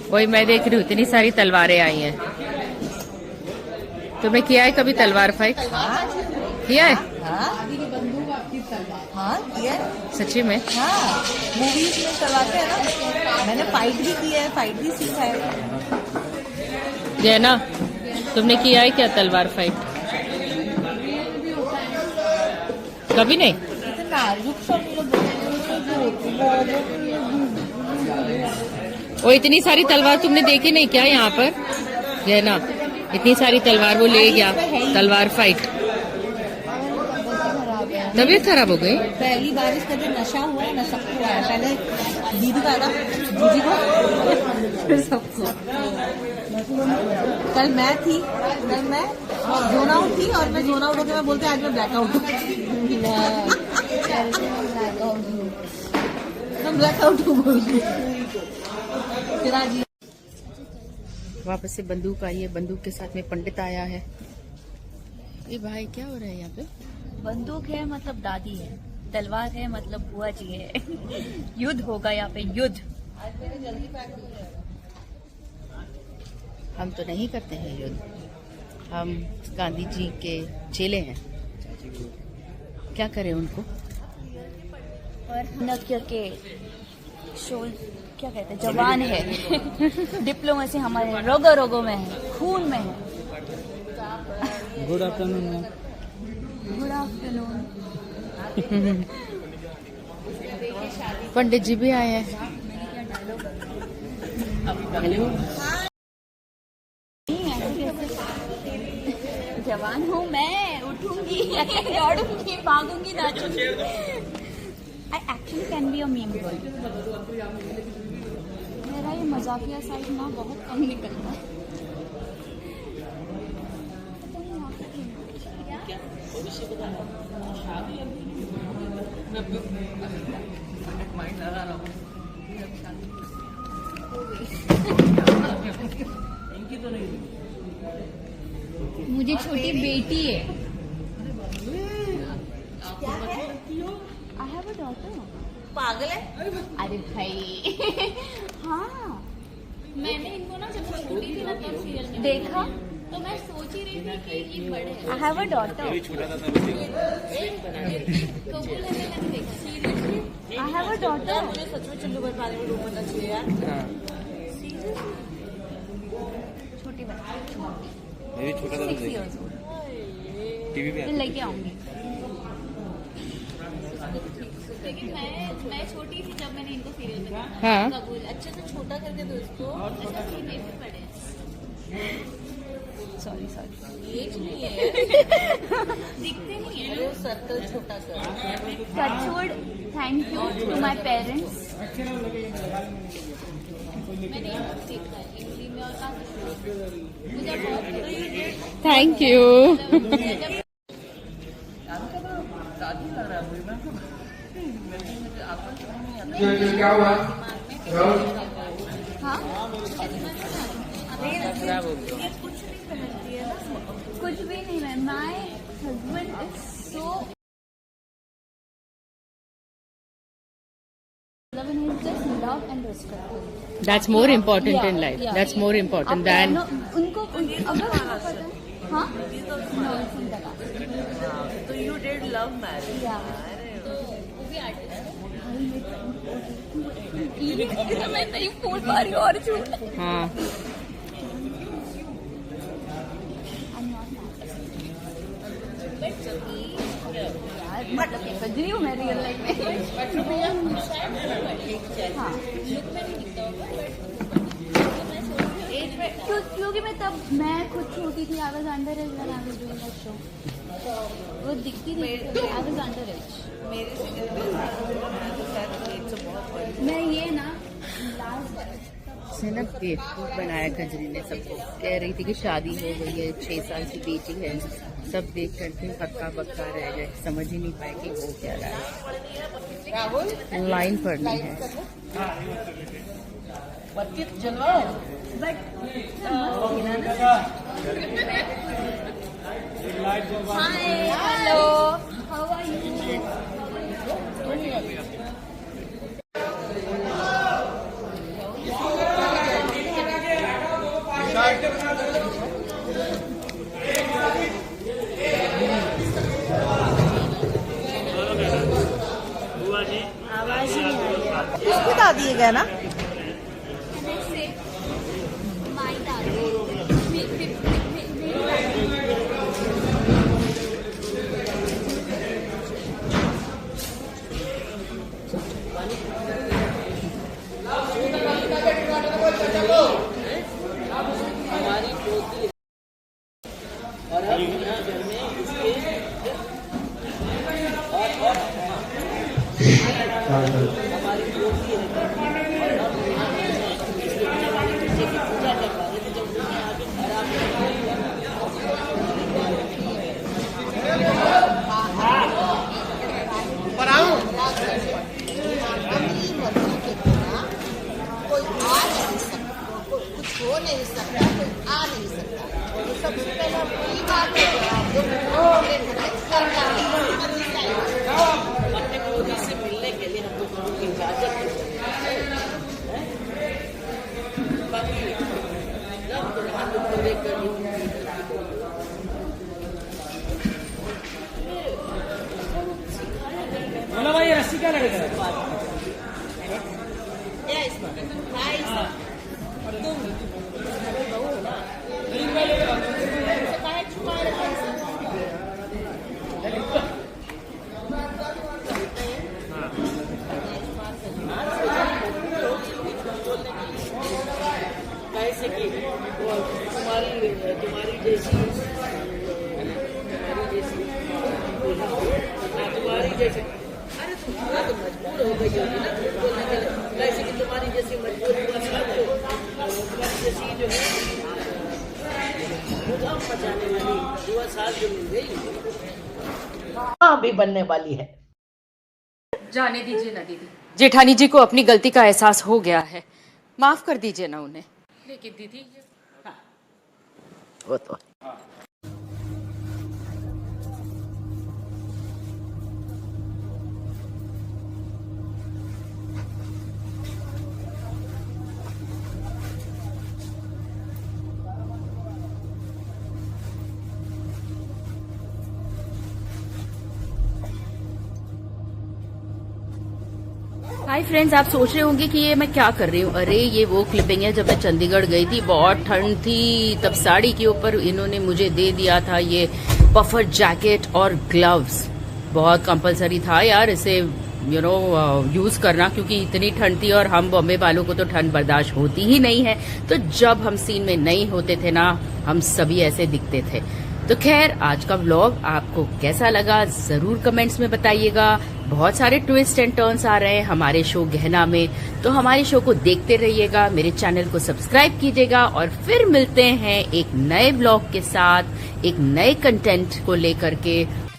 वही मैं देख रही हूँ, इतनी सारी तलवारें आई हैं। तुम्हें किया है कभी तलवार फाइट? किया है? हाँ किया है। सच्ची में? हाँ, मूवीज में करवाते हैं ना। मैंने फाइट भी की है, फाइट भी सीखा है। जैना, तुमने किया है क्या तलवार फाइट? कभी नहीं? वो इतनी सारी तलवार तुमने देखी नहीं क्या यहाँ पर? जैना, इतनी सारी तलवार वो ले गया, तलवार फाइट। तबीयत खराब हो गई? पहली बारिश का जो नशा हुआ है ना, सबको आया। पहले दीदी का था, दीदी को, फिर सबको। कल मैं थी, कल मैं जोन आउट थी, और मैं जोन आउट होकर मैं बोलते आज मैं ब्लैकआउट हूँ। मैं ब्लैकआउट हूँ बोलती। वापस से बंदूक आई है, बंदूक के साथ में पंडित आया है। ये भाई क्या हो रहा है यहाँ पे? बंदूक है मतलब दादी है, तलवार है मतलब बुआ जी है। युद्ध होगा यहाँ पे, युद्ध। हम तो नहीं करते हैं युद्ध, हम गांधी जी के चेले हैं। क्या करें उनको? और नक्य के शोल क्या कहते हैं, जवान है। डिप्लोमेसी हमारे रोगो रोगो में है, खून में है। Good afternoon. Good afternoon. Pandit ji भी आए हैं। हेलो। जवान हूँ मैं, उठूंगी, दौड़ूंगी, भागूंगी, नाचूंगी। I actually can be a meme girl. मेरा ये मजाकिया साइड ना बहुत कम निकलता है। मुझे छोटी बेटी है। I have a daughter. पागल है? अरे भाई। हाँ, मैंने इनको ना जब छोटी थी ना तब सीरियल में देखा तो मैं सोच ही रही थी कि ये बड़े हैं। I have a daughter. कबूल है, मैंने देखा seriously. I have a daughter. मुझे सच में चुल्लू पर पानी में डूबना चाहिए यार। छोटी बच्ची, मेरी छोटा था 6 years old. टीवी पे फिर लेके आऊंगी। लेकिन मैं छोटी थी जब मैंने इनको सीरियल में देखा। हाँ। कबूल अच्छे से छोटा करके दो इसको। अच्छा ये मेरे भी बड़े हैं। सॉरी एज नहीं है, दिखते नहीं है। वो सर्कल छोटा कर। Touchwood, thank you to my parents. मैंने यहाँ देखा है हिंदी में और काफी मुझे बहुत थैंक यू। क्या हुआ? हाँ, कुछ भी नहीं है। My husband is so love and respect. That's more important in life. That's more important than. उनको अगर हाँ, तो यू डिड लव मैरिज? मैं नहीं बोल पा रही हूँ और झूठ। हाँ। मतलब बदली हूँ मैं रियल लाइफ में। हाँ, क्योंकि मैं तब मैं खुद छोटी थी। I was under as when I was doing that show. वो दिखती थी। I was under as. मेरे से मैं ये ना लास्ट से ना बेवकूफ बनाया खजरी ने सबको। कह रही थी कि शादी हो गई है, 6 साल की बेटी है। सब देख करके हक्का बक्का रह गए, समझ ही नहीं पाए कि हो क्या रहा है। लाइन पढ़नी है। Hello. How are you? आवाज ही नहीं आ रही। कुछ बता दिएगा ना। हो नहीं सकता, कोई आ नहीं सकता। तो सबसे पहले वही बात है जो आप लोग अपने मोदी से मिलने के लिए हम लोगों की इजाजत बोला भाई रस्सी क्या लगेगा कैसे की तुम्हारी जैसी अरे तुम मजबूर हो गई होगी ना बोलने के लिए, कैसे कि तुम्हारी जैसी मजबूर तुम्हारी जैसी जो है मचाने वाली युवा साल जो मिल गई हाँ भी बनने वाली है। जाने दीजिए ना दीदी, जेठानी जी को अपनी गलती का एहसास हो गया है, माफ कर दीजिए ना उन्हें। लेकिन दीदी वो तो हाय फ्रेंड्स, आप सोच रहे होंगे कि ये मैं क्या कर रही हूँ। अरे ये वो क्लिपिंग है जब मैं चंडीगढ़ गई थी, बहुत ठंड थी, तब साड़ी के ऊपर इन्होंने मुझे दे दिया था ये पफर जैकेट और ग्लव्स। बहुत कंपलसरी था यार इसे यूज करना, क्योंकि इतनी ठंड थी और हम बॉम्बे वालों को तो ठंड बर्दाश्त होती ही नहीं है। तो जब हम सीन में नहीं होते थे ना, हम सभी ऐसे दिखते थे। तो खैर, आज का व्लॉग आपको कैसा लगा जरूर कमेंट्स में बताइएगा। बहुत सारे ट्विस्ट एंड टर्न्स आ रहे हैं हमारे शो गहना में, तो हमारे शो को देखते रहिएगा, मेरे चैनल को सब्सक्राइब कीजिएगा और फिर मिलते हैं एक नए व्लॉग के साथ, एक नए कंटेंट को लेकर के।